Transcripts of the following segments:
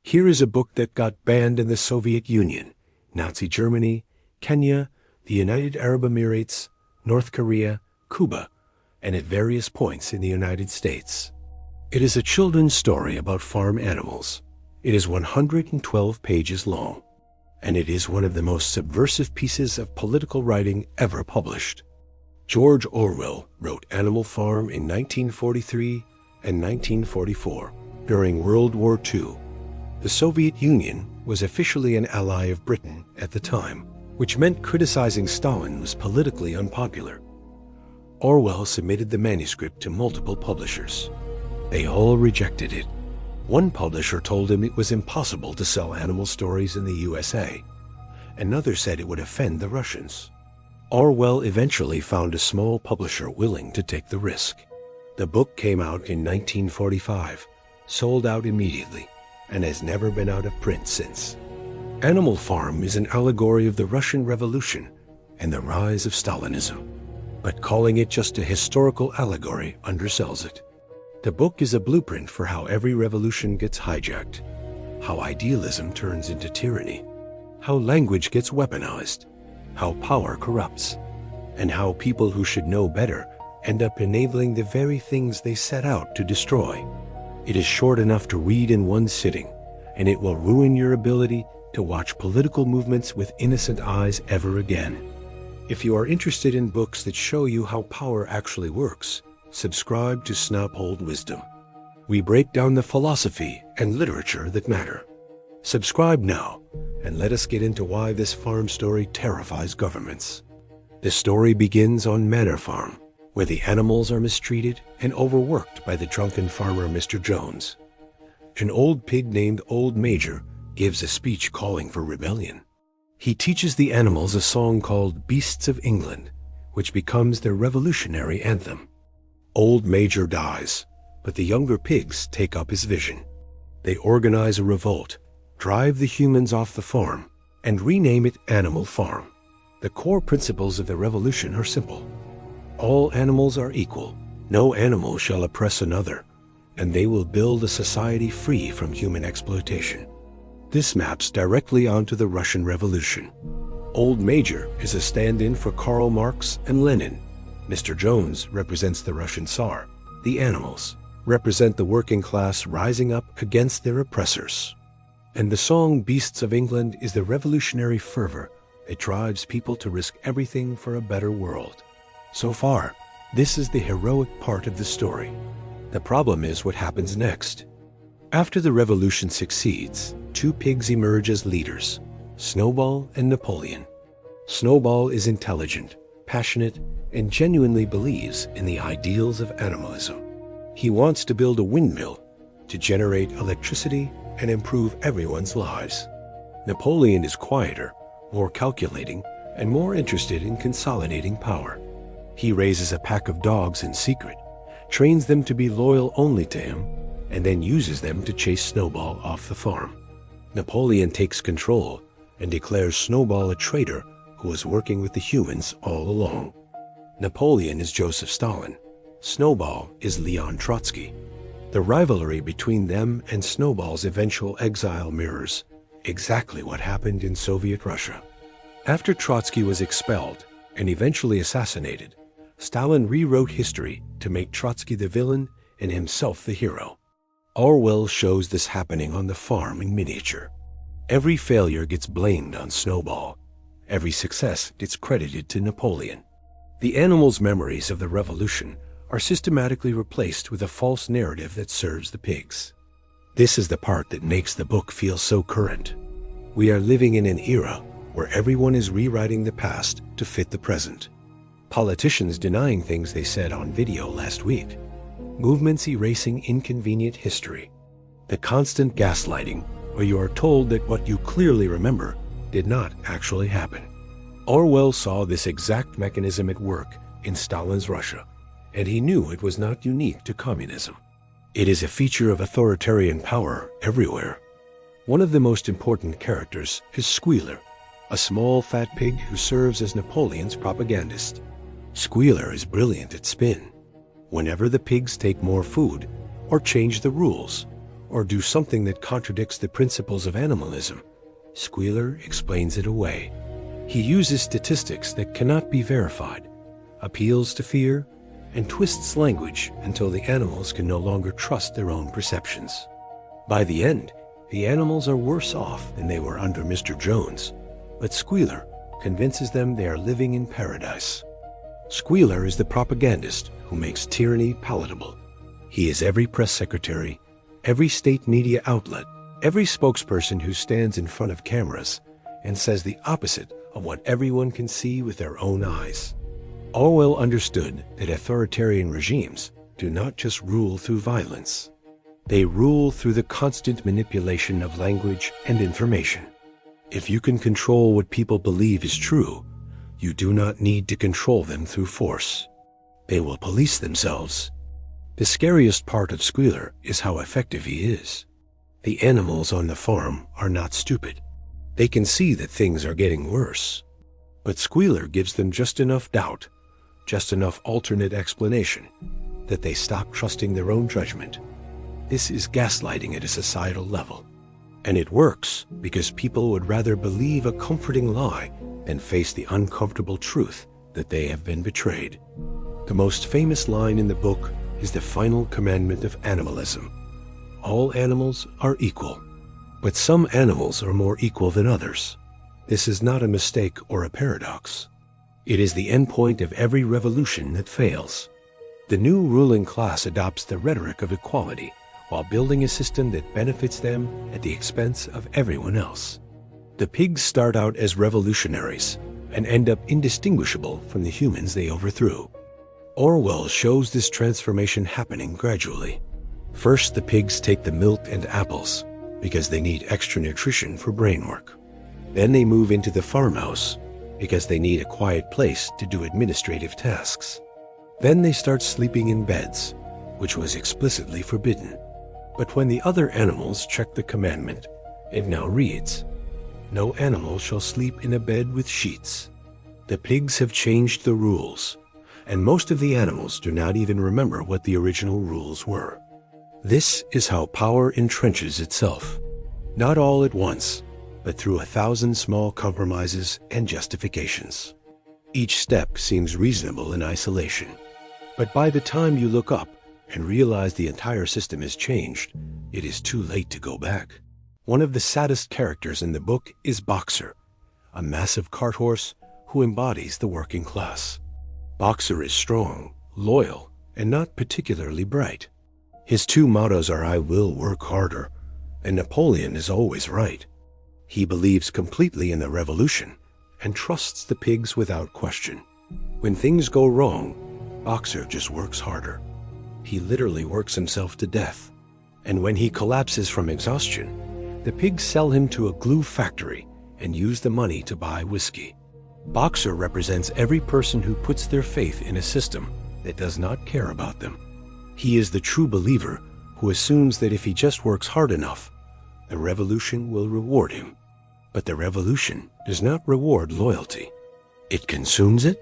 Here is a book that got banned in the Soviet Union, Nazi Germany, Kenya, the United Arab Emirates, North Korea, Cuba, and at various points in the United States. It is a children's story about farm animals. It is 112 pages long, and it is one of the most subversive pieces of political writing ever published. George Orwell wrote Animal Farm in 1943 and 1944, during World War II. The Soviet Union was officially an ally of Britain at the time, which meant criticizing Stalin was politically unpopular. Orwell submitted the manuscript to multiple publishers. They all rejected it. One publisher told him it was impossible to sell animal stories in the USA. Another said it would offend the Russians. Orwell eventually found a small publisher willing to take the risk. The book came out in 1945, sold out immediately, and has never been out of print since. Animal Farm is an allegory of the Russian Revolution and the rise of Stalinism, but calling it just a historical allegory undersells it. The book is a blueprint for how every revolution gets hijacked, how idealism turns into tyranny, how language gets weaponized, how power corrupts, and how people who should know better end up enabling the very things they set out to destroy. It is short enough to read in one sitting, and it will ruin your ability to watch political movements with innocent eyes ever again. If you are interested in books that show you how power actually works, subscribe to SnapOldWisdom. We break down the philosophy and literature that matter. Subscribe now, and let us get into why this farm story terrifies governments. The story begins on Manor Farm, where the animals are mistreated and overworked by the drunken farmer Mr. Jones. An old pig named Old Major gives a speech calling for rebellion. He teaches the animals a song called Beasts of England, which becomes their revolutionary anthem. Old Major dies, but the younger pigs take up his vision. They organize a revolt, drive the humans off the farm, and rename it Animal Farm. The core principles of the revolution are simple. All animals are equal. No animal shall oppress another, and they will build a society free from human exploitation. This maps directly onto the Russian Revolution. Old Major is a stand-in for Karl Marx and Lenin. Mr. Jones represents the Russian Tsar. The animals represent the working class rising up against their oppressors. And the song Beasts of England is the revolutionary fervor that drives people to risk everything for a better world. So far, this is the heroic part of the story. The problem is what happens next. After the revolution succeeds, two pigs emerge as leaders, Snowball and Napoleon. Snowball is intelligent, passionate, and genuinely believes in the ideals of animalism. He wants to build a windmill to generate electricity and improve everyone's lives. Napoleon is quieter, more calculating, and more interested in consolidating power. He raises a pack of dogs in secret, trains them to be loyal only to him, and then uses them to chase Snowball off the farm. Napoleon takes control and declares Snowball a traitor who was working with the humans all along. Napoleon is Joseph Stalin. Snowball is Leon Trotsky. The rivalry between them and Snowball's eventual exile mirrors exactly what happened in Soviet Russia. After Trotsky was expelled and eventually assassinated, Stalin rewrote history to make Trotsky the villain and himself the hero. Orwell shows this happening on the farm in miniature. Every failure gets blamed on Snowball. Every success gets credited to Napoleon. The animals' memories of the revolution are systematically replaced with a false narrative that serves the pigs. This is the part that makes the book feel so current. We are living in an era where everyone is rewriting the past to fit the present. Politicians denying things they said on video last week. Movements erasing inconvenient history. The constant gaslighting, where you are told that what you clearly remember did not actually happen. Orwell saw this exact mechanism at work in Stalin's Russia, and he knew it was not unique to communism. It is a feature of authoritarian power everywhere. One of the most important characters is Squealer, a small fat pig who serves as Napoleon's propagandist. Squealer is brilliant at spin. Whenever the pigs take more food, or change the rules, or do something that contradicts the principles of animalism, Squealer explains it away. He uses statistics that cannot be verified, appeals to fear, and twists language until the animals can no longer trust their own perceptions. By the end, the animals are worse off than they were under Mr. Jones, but Squealer convinces them they are living in paradise. Squealer is the propagandist who makes tyranny palatable. He is every press secretary, every state media outlet, every spokesperson who stands in front of cameras and says the opposite of what everyone can see with their own eyes. Orwell understood that authoritarian regimes do not just rule through violence. They rule through the constant manipulation of language and information. If you can control what people believe is true, you do not need to control them through force. They will police themselves. The scariest part of Squealer is how effective he is. The animals on the farm are not stupid. They can see that things are getting worse. But Squealer gives them just enough doubt, just enough alternate explanation, that they stop trusting their own judgment. This is gaslighting at a societal level. And it works because people would rather believe a comforting lie than face the uncomfortable truth that they have been betrayed. The most famous line in the book is the final commandment of animalism. All animals are equal, but some animals are more equal than others. This is not a mistake or a paradox. It is the endpoint of every revolution that fails. The new ruling class adopts the rhetoric of equality while building a system that benefits them at the expense of everyone else. The pigs start out as revolutionaries and end up indistinguishable from the humans they overthrew. Orwell shows this transformation happening gradually. First, the pigs take the milk and apples because they need extra nutrition for brain work. Then they move into the farmhouse because they need a quiet place to do administrative tasks. Then they start sleeping in beds, which was explicitly forbidden. But when the other animals check the commandment, it now reads, "No animal shall sleep in a bed with sheets." The pigs have changed the rules, and most of the animals do not even remember what the original rules were. This is how power entrenches itself, not all at once, but through 1,000 small compromises and justifications. Each step seems reasonable in isolation, but by the time you look up and realize the entire system has changed, it is too late to go back. One of the saddest characters in the book is Boxer, a massive cart horse who embodies the working class. Boxer is strong, loyal, and not particularly bright. His two mottos are "I will work harder," and Napoleon is always right. He believes completely in the revolution and trusts the pigs without question. When things go wrong, Boxer just works harder. He literally works himself to death. And when he collapses from exhaustion, the pigs sell him to a glue factory and use the money to buy whiskey. Boxer represents every person who puts their faith in a system that does not care about them. He is the true believer who assumes that if he just works hard enough, the revolution will reward him. But the revolution does not reward loyalty. It consumes it.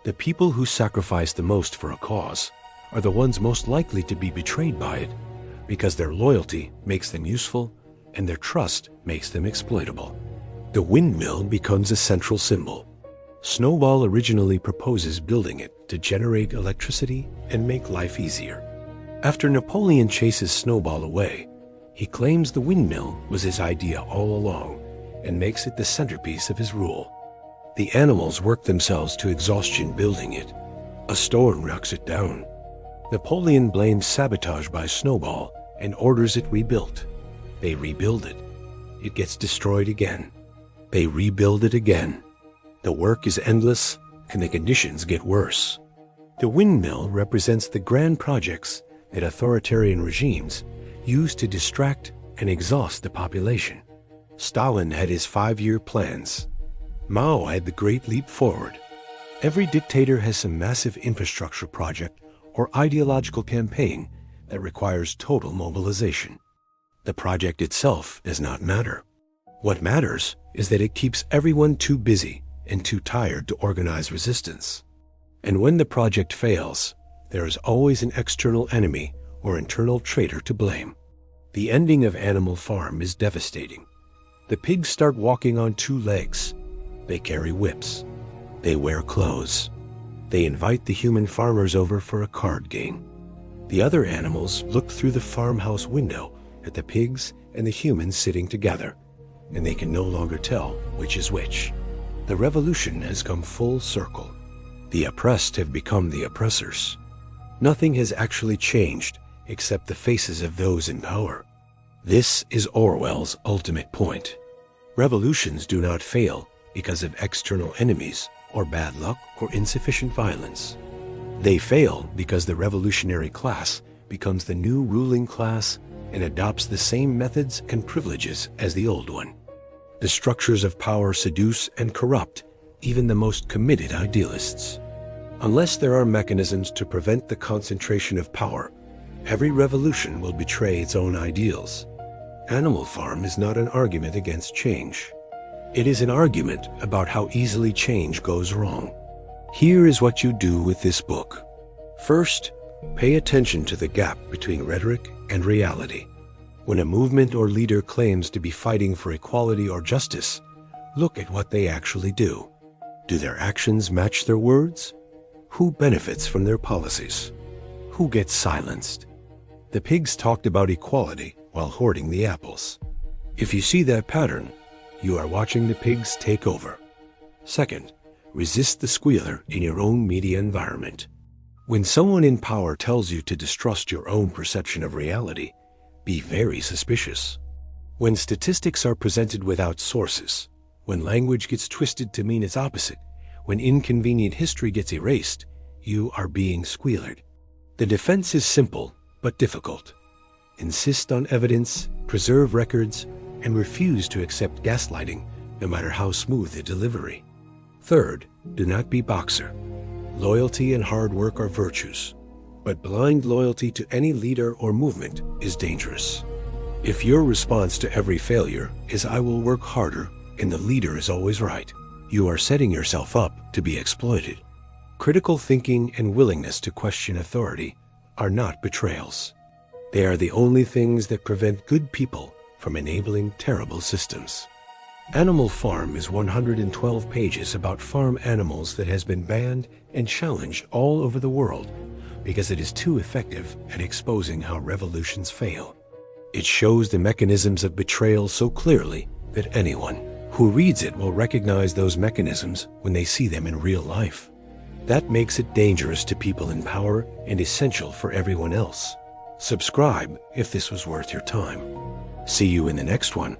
The people who sacrifice the most for a cause are the ones most likely to be betrayed by it, because their loyalty makes them useful and their trust makes them exploitable. The windmill becomes a central symbol. Snowball originally proposes building it to generate electricity and make life easier. After Napoleon chases Snowball away, he claims the windmill was his idea all along and makes it the centerpiece of his rule. The animals work themselves to exhaustion building it. A storm knocks it down. Napoleon blames sabotage by Snowball and orders it rebuilt. They rebuild it. It gets destroyed again. They rebuild it again. The work is endless and the conditions get worse. The windmill represents the grand projects that authoritarian regimes use to distract and exhaust the population. Stalin had his 5-year plans. Mao had the Great Leap Forward. Every dictator has some massive infrastructure project or ideological campaign that requires total mobilization. The project itself does not matter. What matters is that it keeps everyone too busy and too tired to organize resistance. And when the project fails, there is always an external enemy or internal traitor to blame. The ending of Animal Farm is devastating. The pigs start walking on two legs. They carry whips. They wear clothes. They invite the human farmers over for a card game. The other animals look through the farmhouse window at the pigs and the humans sitting together, and they can no longer tell which is which. The revolution has come full circle. The oppressed have become the oppressors. Nothing has actually changed except the faces of those in power. This is Orwell's ultimate point. Revolutions do not fail because of external enemies or bad luck or insufficient violence. They fail because the revolutionary class becomes the new ruling class and adopts the same methods and privileges as the old one. The structures of power seduce and corrupt even the most committed idealists. Unless there are mechanisms to prevent the concentration of power, every revolution will betray its own ideals. Animal Farm is not an argument against change. It is an argument about how easily change goes wrong. Here is what you do with this book. First, pay attention to the gap between rhetoric and reality. When a movement or leader claims to be fighting for equality or justice, look at what they actually do. Do their actions match their words? Who benefits from their policies? Who gets silenced? The pigs talked about equality while hoarding the apples. If you see that pattern, you are watching the pigs take over. Second, resist the squealer in your own media environment. When someone in power tells you to distrust your own perception of reality, be very suspicious. When statistics are presented without sources, when language gets twisted to mean its opposite, when inconvenient history gets erased, you are being squealered. The defense is simple but difficult. Insist on evidence, preserve records, and refuse to accept gaslighting, no matter how smooth the delivery. Third, do not be boxer. Loyalty and hard work are virtues, but blind loyalty to any leader or movement is dangerous. If your response to every failure is "I will work harder" and the leader is always right, you are setting yourself up to be exploited. Critical thinking and willingness to question authority are not betrayals. They are the only things that prevent good people from enabling terrible systems. Animal Farm is 112 pages about farm animals that has been banned and challenged all over the world because it is too effective at exposing how revolutions fail. It shows the mechanisms of betrayal so clearly that anyone who reads it will recognize those mechanisms when they see them in real life. That makes it dangerous to people in power and essential for everyone else. Subscribe if this was worth your time. See you in the next one.